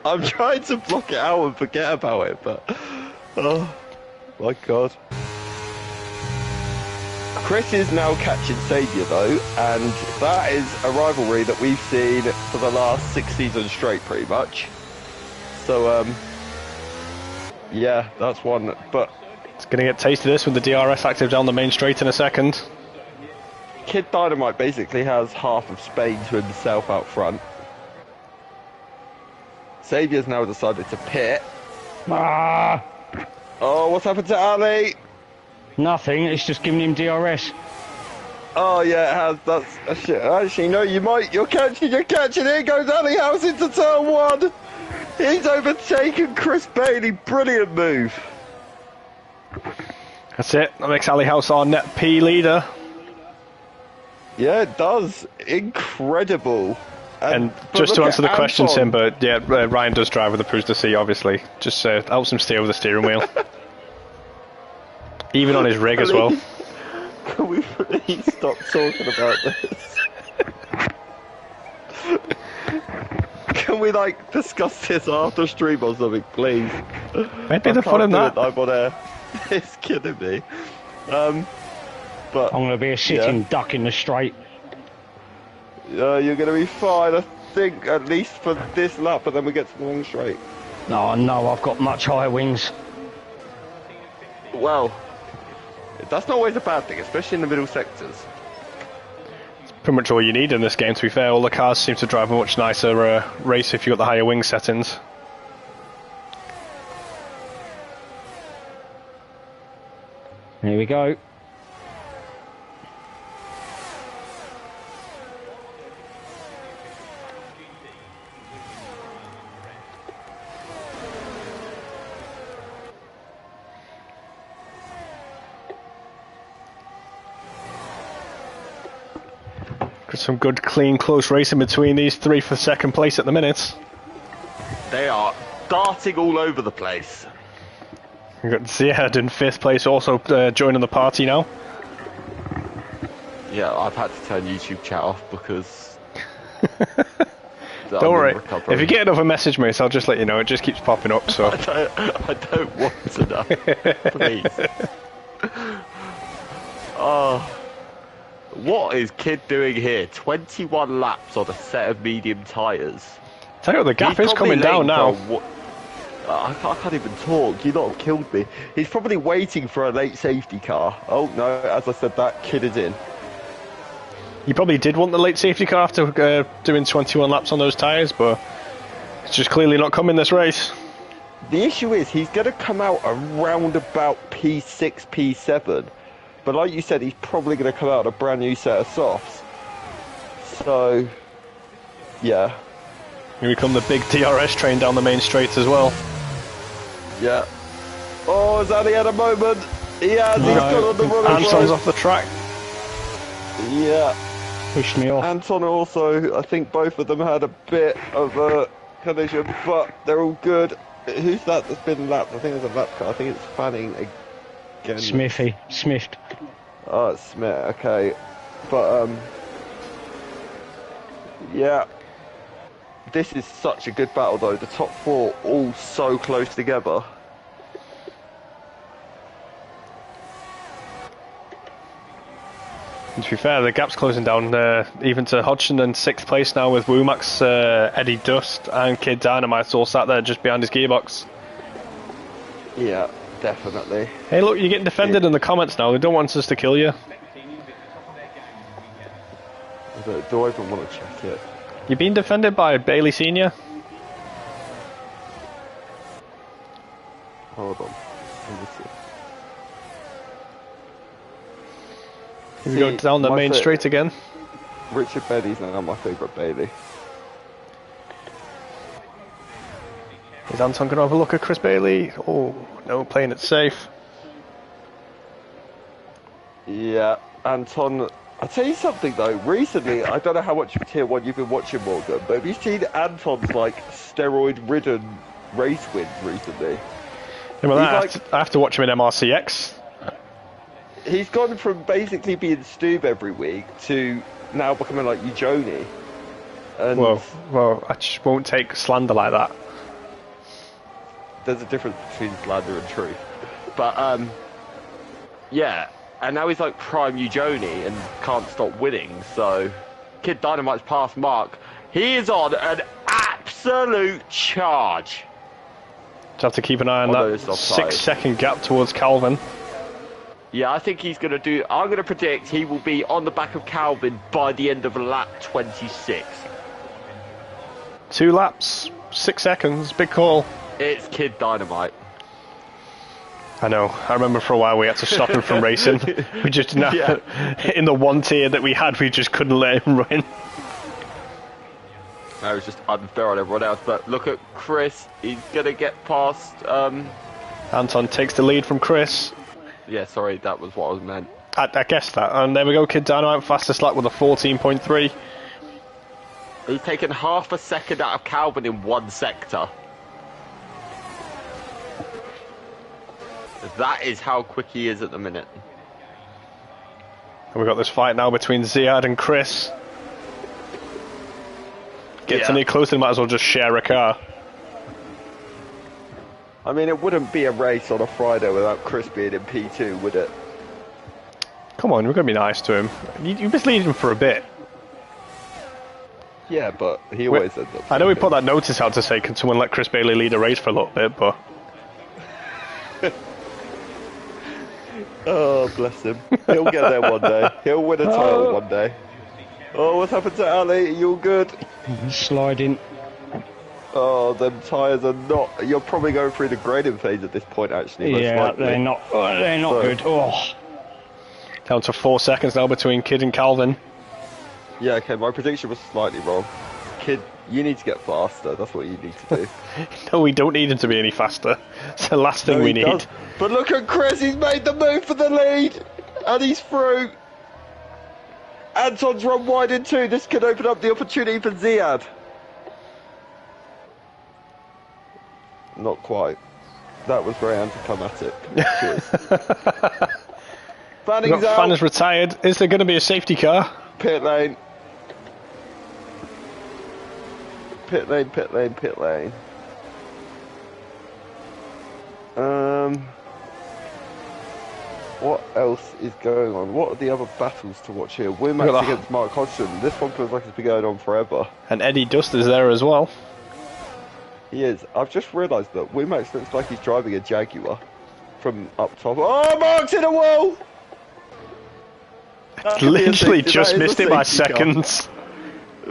I'm trying to block it out and forget about it, but... Oh, my God. Chris is now catching Saviour, though, and that is a rivalry that we've seen for the last 6 seasons straight, pretty much. So, yeah, that's one, but... It's going to get tasty this with the DRS active down the main straight in a second. Kid Dynamite basically has half of Spain to himself out front. Saviour's now decided to pit. Ah! Oh, what's happened to Ali? Nothing, it's just giving him DRS. Oh yeah, it has. That's shit. Actually, no, you're catching. Here goes Ali House into turn 1. He's overtaken Chris Bailey. Brilliant move. That's it. That makes Ali House our net P leader. Yeah, it does. Incredible. And just to answer the question, Anton. Simba, yeah, Ryan does drive with a Cruiser C, obviously. Just helps him steer with the steering wheel. Even on his rig as well. Can we please stop talking about this? Can we, like, discuss this after stream or something, please? Maybe the fun in that. I'm on air. It's kidding me. But I'm going to be a sitting duck in the straight. you're going to be fine, I think, at least for this lap, but then we get to the long straight. No, no, I've got much higher wings. Well, that's not always a bad thing, especially in the middle sectors. It's pretty much all you need in this game, to be fair. All the cars seem to drive a much nicer race if you've got the higher wing settings. Here we go. Got some good, clean, close racing between these three for 2nd place at the minute. They are darting all over the place. We've got Ziad in 5th place, also joining the party now. Yeah, I've had to turn YouTube chat off because... Don't worry, if you get another message, mate, I'll just let you know. It just keeps popping up, so... I don't want to know, please. Oh... What is Kid doing here? 21 laps on a set of medium tyres. Tell you what, the gap is coming down now. I can't even talk. You lot have killed me. He's probably waiting for a late safety car. Oh no, as I said, that Kid is in. You probably did want the late safety car after doing 21 laps on those tyres, but it's just clearly not coming this race. The issue is he's going to come out around about P6, P7. But like you said, he's probably going to come out a brand new set of softs. So, yeah. Here we come, the big DRS train down the main straight as well. Yeah. Oh, has Ali had a moment? He has. He's got on the run. Anton's off the track. Yeah. Pushed me off. Anton also, I think both of them had a bit of a collision, but they're all good. Who's that that's been lapped? I think it's a lap car. I think it's Fanning again. Smith. Oh, it's Smith, okay. But, yeah. This is such a good battle, though. The top four all so close together. And to be fair, the gap's closing down even to Hodgson in 6th place now with Womack's, Eddie Dust and Kid Dynamite all sat there just behind his gearbox. Yeah, definitely. Hey look, you're getting defended in the comments now. They don't want us to kill you. Do I even want to check it? You're being defended by Bailey Senior. Hold on. Let me see. Here we go down the main straight again. Richard Bailey's now my favourite Bailey. Is Anton going to have a look at Chris Bailey? Oh, no, playing it safe. Yeah, Anton. I'll tell you something though, recently, I don't know how much of Tier 1 you've been watching, Morgan, but have you seen Anton's like steroid-ridden race wins recently? Yeah, well, I have to watch him in MRCX. He's gone from basically being Stoob every week to now becoming like Ujoni. And well, I just won't take slander like that. There's a difference between slander and truth. But, yeah. And now he's like prime Ujoni and can't stop winning, so... Kid Dynamite's past Mark. He is on an absolute charge. Just have to keep an eye on that 6-second gap towards Calvin. Yeah, I think he's going to do... I'm going to predict he will be on the back of Calvin by the end of lap 26. 2 laps, 6 seconds, big call. It's Kid Dynamite. I know. I remember for a while we had to stop him from racing. We just didn't have, in the one tier that we had, we just couldn't let him run. That was just unfair on everyone else. But look at Chris. He's going to get past... Anton takes the lead from Chris. Yeah, sorry, that was what I was meant. I guessed that. And there we go, Kid Dynamite, fastest lap with a 14.3. He's taken half a second out of Calvin in one sector. That is how quick he is at the minute. And we've got this fight now between Ziad and Chris. Gets any closer, might as well just share a car. I mean, it wouldn't be a race on a Friday without Chris being in P2, would it? Come on, we're going to be nice to him. You mislead him for a bit. Yeah, but he always ends up... I know we put that notice out to say, can someone let Chris Bailey lead a race for a little bit, but... Oh, bless him. He'll get there one day. He'll win a title one day. Oh, what's happened to Ali? Are you all good? Sliding. Oh, them tyres are not... You're probably going through the grading phase at this point, actually. Yeah, they're not good. Oh. Down to 4 seconds now between Kid and Calvin. Yeah, okay, my prediction was slightly wrong. Kid, you need to get faster. That's what you need to do. No, we don't need him to be any faster. It's the last thing we need. Does. But look at Chris, he's made the move for the lead. And he's through. Anton's run wide in two. This could open up the opportunity for Ziad. Not quite. That was very anticlimactic. Fanning's out. Fan is retired. Is there going to be a safety car? Pit lane. Pit lane, pit lane, pit lane. What else is going on? What are the other battles to watch here? Womack against Mark Hodgson. This one feels like it's been going on forever. And Eddie Dust is there as well. He is. I've just realised that Womack looks like he's driving a Jaguar from up top. Oh, Mark's in a wall! Literally just missed it by seconds.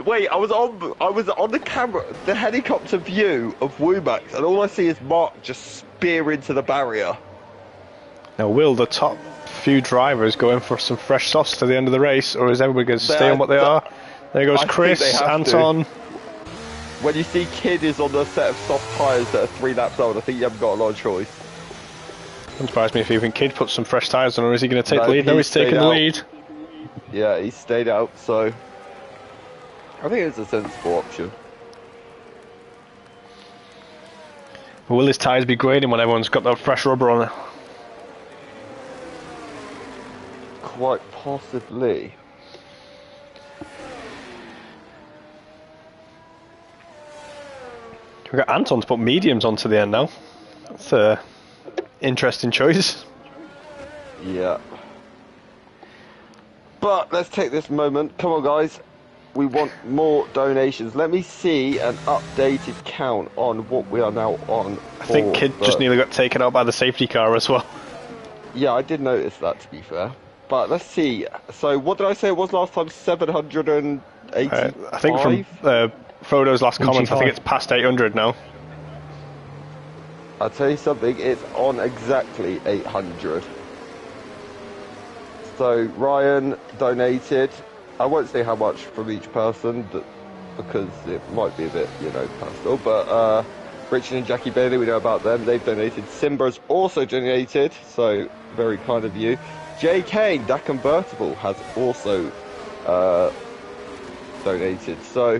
Wait, I was on the camera, the helicopter view of Womack, and all I see is Mark just spear into the barrier. Now, will the top few drivers go in for some fresh softs to the end of the race, or is everybody going to stay on what they are? There goes Chris, Anton. When you see Kid is on the set of soft tyres that are 3 laps old, I think you haven't got a lot of choice. Wouldn't surprise me if even Kid puts some fresh tyres on, or is he going to take the lead? No, he's taking the lead. Yeah, he stayed out, so I think it's a sensible option. Will his tyres be grading when everyone's got that fresh rubber on it? Quite possibly. We've got Anton to put mediums onto the end now. That's a interesting choice. Yeah. But let's take this moment. Come on, guys. We want more donations. Let me see an updated count on what we are now on. I think Kid just nearly got taken out by the safety car as well. Yeah, I did notice that, to be fair. But let's see. So what did I say it was last time? 780. I think from Frodo's last comments, I think it's past 800 now. I'll tell you something. It's on exactly 800. So Ryan donated. I won't say how much from each person, because it might be a bit, personal. But Richard and Jackie Bailey, we know about them. They've donated. Simba's also donated, so very kind of you. Jay Kane, that convertible, has also donated. So,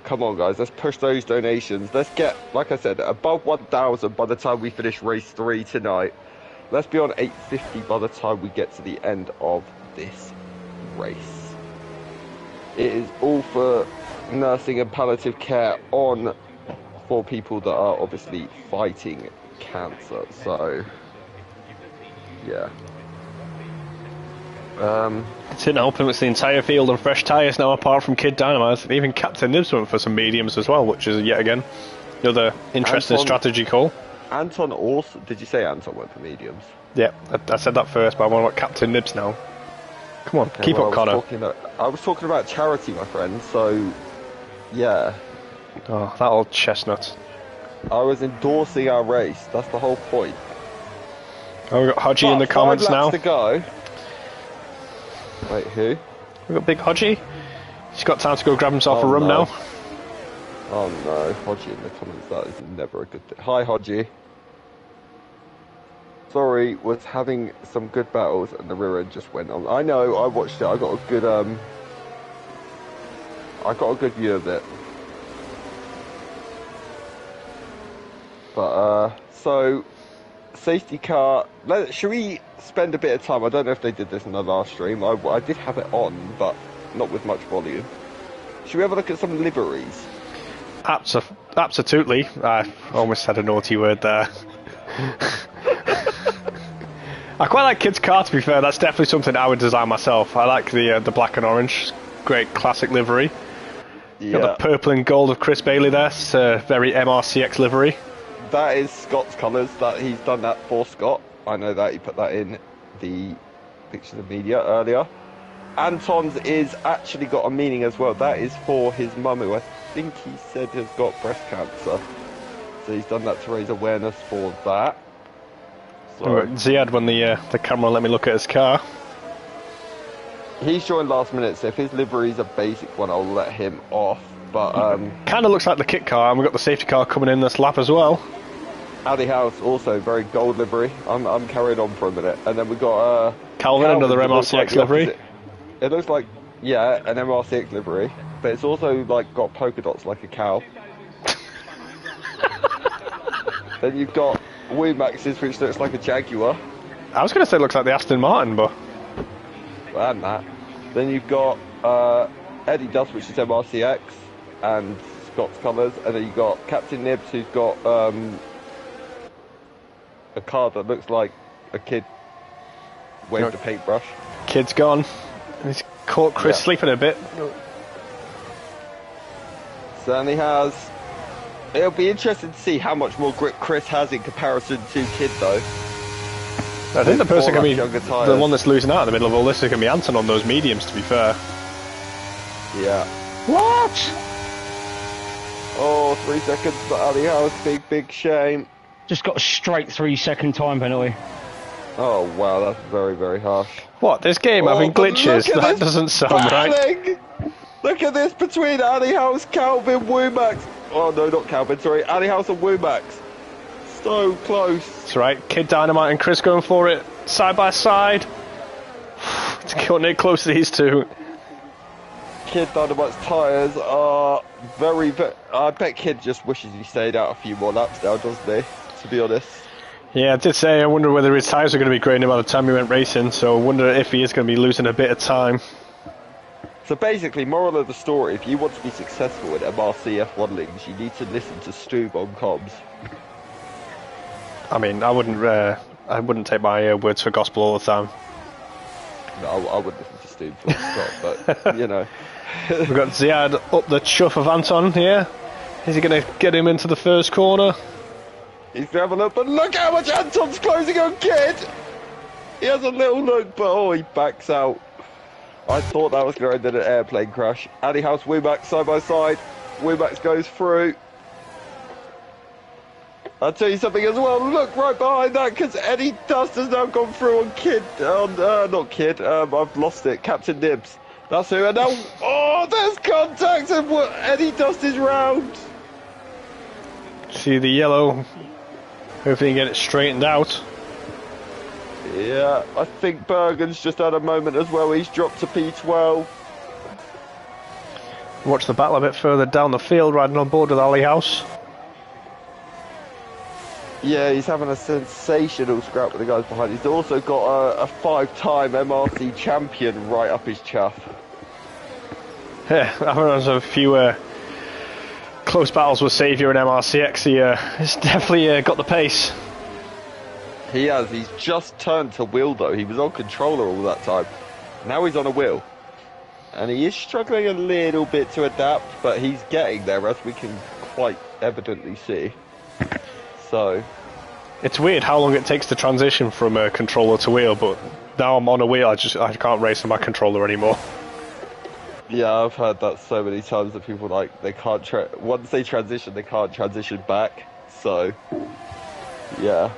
come on, guys, let's push those donations. Let's get, like I said, above 1,000 by the time we finish race 3 tonight. Let's be on 850 by the time we get to the end of this race. It is all for nursing and palliative care for people that are obviously fighting cancer. So, yeah. It's in open, it's the entire field on fresh tyres now, apart from Kid Dynamite. Even Captain Nibs went for some mediums as well, which is yet again another interesting strategy call. Anton also, did you say Anton went for mediums? Yeah, I said that first, but I want Captain Nibs now. Come on, keep up, Connor. I was talking about charity, my friend, so, yeah. Oh, that old chestnut. I was endorsing our race, that's the whole point. Oh, we've got Hodgie in the comments now. 5 laps to go. Wait, who? We've got Big Hodgie. He's got time to go grab himself a rum now. Oh no, Hodgie in the comments, that is never a good thing. Hi, Hodgie. Sorry, was having some good battles and the rear end just went on. I know, I watched it. I got a good view of it. But so safety car. Should we spend a bit of time? I don't know if they did this in the last stream. I did have it on, but not with much volume. Should we have a look at some liveries? Absolutely. I almost said a naughty word there. I quite like Kid's car, to be fair. That's definitely something I would design myself. I like the black and orange. Great classic livery. Yeah. Got the purple and gold of Chris Bailey there. It's a very MRCX livery. That is Scott's colours. That he's done that for Scott. I know that. He put that in the pictures of media earlier. Anton's is actually got a meaning as well. That is for his mum, who I think he said has got breast cancer. So he's done that to raise awareness for that. So Ziad, when the camera let me look at his car. He's joined last minute, so if his livery is a basic one, I'll let him off. But kind of looks like the kit car, and we've got the safety car coming in this lap as well. Addy House also very gold livery. I'm carrying on for a minute, and then we got Calvin, another MRCX livery. It looks like an MRCX livery, but it's also like got polka dots like a cow. Then you've got Max's, which looks like a Jaguar. I was going to say it looks like the Aston Martin, but and that. Then you've got Eddie Dust, which is MRCX, and Scott's colours, and then you've got Captain Nibs, who's got a car that looks like a kid waved a paintbrush. Kid's gone. He's caught Chris sleeping a bit. Certainly has. It'll be interesting to see how much more grip Chris has in comparison to Kid, though. I think the person can be the one that's losing out in the middle of all this is going to be Anton on those mediums, to be fair. Yeah. What? Oh, 3 seconds for Ali House. Big shame. Just got a straight 3-second time penalty. Oh, wow, that's very, very harsh. What? This game having glitches? That doesn't sound right. Look at this between Ali House, Calvin, Woomax. Oh, no, not Calvin, sorry. Ali House and Woomax. So close. That's right. Kid Dynamite and Chris going for it side by side. It's cutting it close to these two. Kid Dynamite's tyres are very... I bet Kid just wishes he stayed out a few more laps now, doesn't he? to be honest. Yeah, I did say I wonder whether his tyres are going to be graining by the time he went racing, so I wonder if he is going to be losing a bit of time. So basically, moral of the story, if you want to be successful in MRC F1 leagues, you need to listen to Stu on comms. I mean, I wouldn't take my words for gospel all the time. No, I wouldn't listen to Stu full stop, but, you know. We've got Ziad up the chuff of Anton here. Is he going to get him into the first corner? He's going to have a look, but look how much Anton's closing on Kid! He has a little look, but oh, he backs out. I thought that was going to end in an airplane crash. Addy House, Womack side by side. Womack goes through. I'll tell you something as well. Look right behind that, because Eddie Dust has now gone through on Kid. Not Kid. I've lost it. Captain Nibs. That's who. And now, oh, there's contact, and Eddie Dust is round. See the yellow. Hopefully, you can get it straightened out. Yeah, I think Bergen's just had a moment as well. He's dropped to P12. Watch the battle a bit further down the field, riding on board with Ali House. Yeah, he's having a sensational scrap with the guys behind. He's also got a 5-time MRC champion right up his chuff. Yeah, I think there's a few close battles with Saviour and MRCX. He's definitely got the pace. He has. He's just turned to wheel, though. He was on controller all that time. Now he's on a wheel. And he is struggling a little bit to adapt, but he's getting there, as we can quite evidently see. So... It's weird how long it takes to transition from a controller to wheel, but now I'm on a wheel, I can't race on my controller anymore. Yeah, I've heard that so many times that people, like, they can't... once they transition, they can't transition back. So... yeah.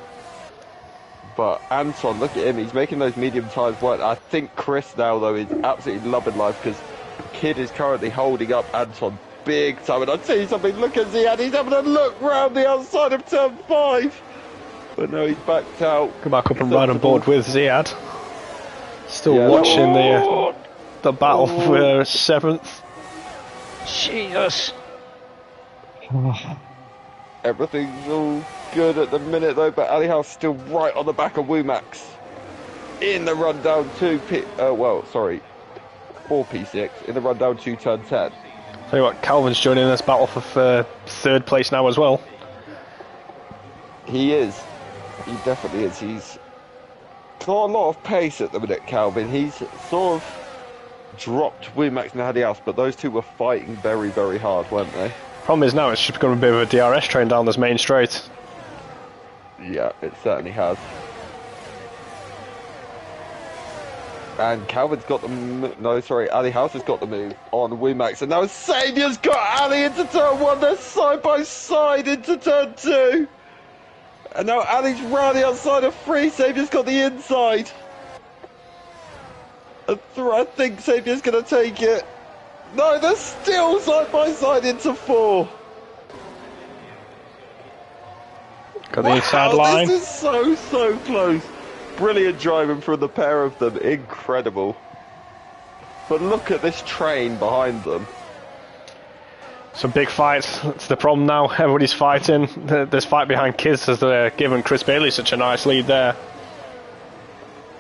But Anton, look at him, he's making those medium times work. I think Chris now, though, is absolutely loving life, because Kid is currently holding up Anton big time. And I'll tell you something, look at Ziad, he's having a look round the outside of turn 5. But no, he's backed out. Come back up and ride on board with Ziad. Still watching the battle for 7th. Jesus. Everything's all good at the minute though, but Ali House still right on the back of Womax. In the rundown 4 P6, in the rundown 2 turn 10. Tell you what, Calvin's joining this battle for 3rd place now as well. He is. He definitely is. He's got a lot of pace at the minute, Calvin. He's sort of dropped Womax and Ali House, but those two were fighting very, very hard, weren't they? Problem is now it's just become a bit of a DRS train down this main straight. Yeah, it certainly has. And Calvin's got the Ali House has got the move on Womax, and now Saviour's got Ali into turn 1. They're side by side into turn 2. And now Ali's round the outside of 3. Saviour's got the inside. I think Saviour's going to take it. No, they're still side by side into 4. Got the inside line. This is so close. Brilliant driving from the pair of them. Incredible. But look at this train behind them. Some big fights. That's the problem now. Everybody's fighting. This fight behind Kids as they're giving Chris Bailey such a nice lead there.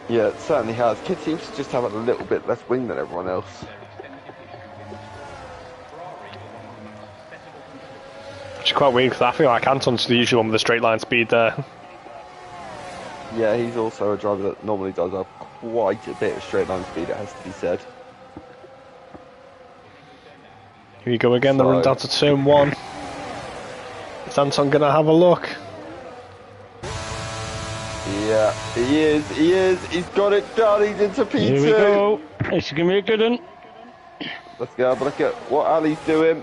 Yeah, it certainly has. Kid seems to just have a little bit less wing than everyone else. Which is quite weird because I feel like Anton's the usual one with the straight line speed there. Yeah, he's also a driver that normally does have quite a bit of straight line speed, it has to be said. Here you go again, the run down to turn 1. Is Anton going to have a look? Yeah, he is. He's got it done, he's into P2. Here we go. It's going to be a good one. Let's go have a look at what Ali's doing.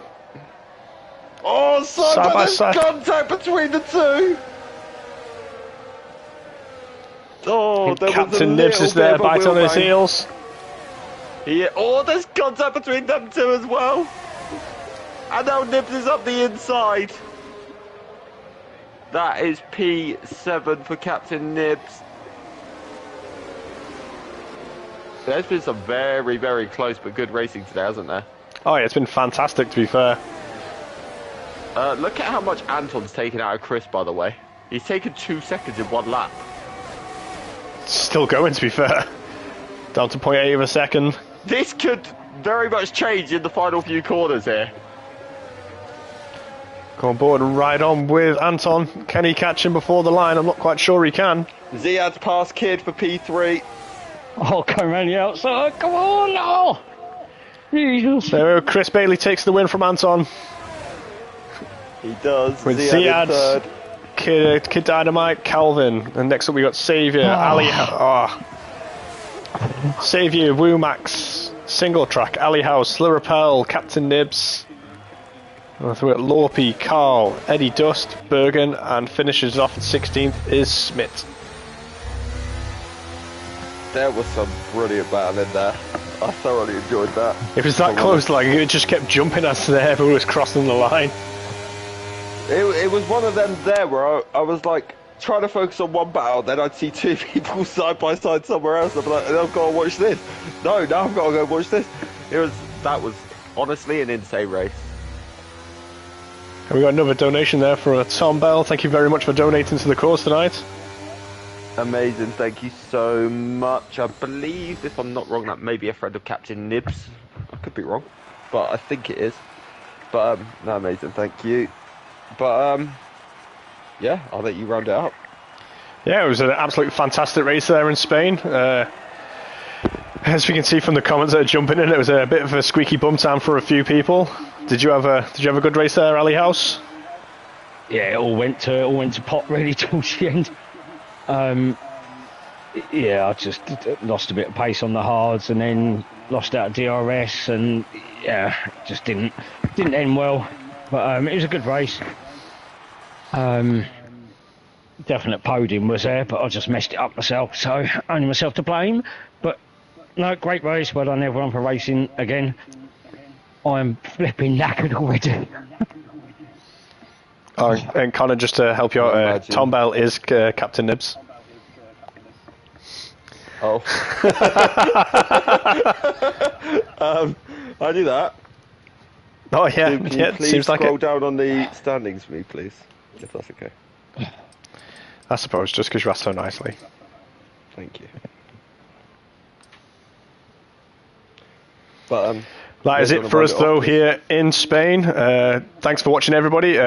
Oh, side by side. Contact between the two. Oh, there Captain Nibs is there, biting on his heels. Yeah. Oh, there's contact between them two as well. And now Nibs is up the inside. That is P7 for Captain Nibs. There's been some very, very close but good racing today, hasn't there? Oh yeah, it's been fantastic to be fair. Look at how much Anton's taken out of Chris, by the way. He's taken 2 seconds in 1 lap. Still going, to be fair. Down to 0.8 of a second. This could very much change in the final few corners here. Go on board and ride on with Anton. Can he catch him before the line? I'm not quite sure he can. Ziad's past Kid for P3. Oh, come around the outside. Come on, no. Jesus. So Chris Bailey takes the win from Anton. He does. With Ziad in Ziad, third. Kid Dynamite, Calvin. And next up we got Saviour, Ali. Saviour, Woomax, Single Track, Ali House, Slurapel, Captain Nibs. Through it, Lorpy, Carl, Eddie Dust, Bergen, and finishes off at 16th is Smith. There was some brilliant battle in there. I thoroughly enjoyed that. It was that close, like it just kept jumping as everyone was crossing the line. It was one of them there where I was like trying to focus on one battle, then I'd see 2 people side by side somewhere else. I'd be like, I've got to watch this. No, now I've got to go watch this. That was honestly an insane race. And we got another donation there for Tom Bell. Thank you very much for donating to the cause tonight. Amazing, thank you so much. I believe, if I'm not wrong, that may be a friend of Captain Nibs. I could be wrong, but I think it is. But no, amazing, thank you. But yeah, I'll let you round it up. Yeah, it was an absolutely fantastic race there in Spain. As we can see from the comments that are jumping in, it was a bit of a squeaky bum time for a few people. Did you have a good race there, Ali House? Yeah, it all went to pot really towards the end. Yeah, I just lost a bit of pace on the hards and then lost out of DRS, and yeah, just didn't end well. But it was a good race. Definite podium was there, but I just messed it up myself, so only myself to blame. But no, great race. Well done everyone for racing again. I'm flipping knackered already. Oh, and Connor, just to help you out, Tom Bell is Captain Nibs. Oh. I knew that. Oh yeah, Can you yeah. please Seems like scroll it. down on the standings for me, please, if that's okay. I suppose just because you asked so nicely. Thank you. But that is it for us though here in Spain. Thanks for watching, everybody.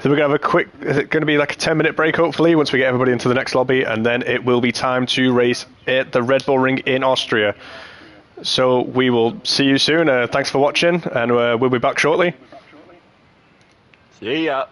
So we're going to have a quick, is it going to be like a 10-minute break hopefully once we get everybody into the next lobby, and then it will be time to race at the Red Bull Ring in Austria. So we will see you soon. Thanks for watching, and we'll be back shortly. See ya.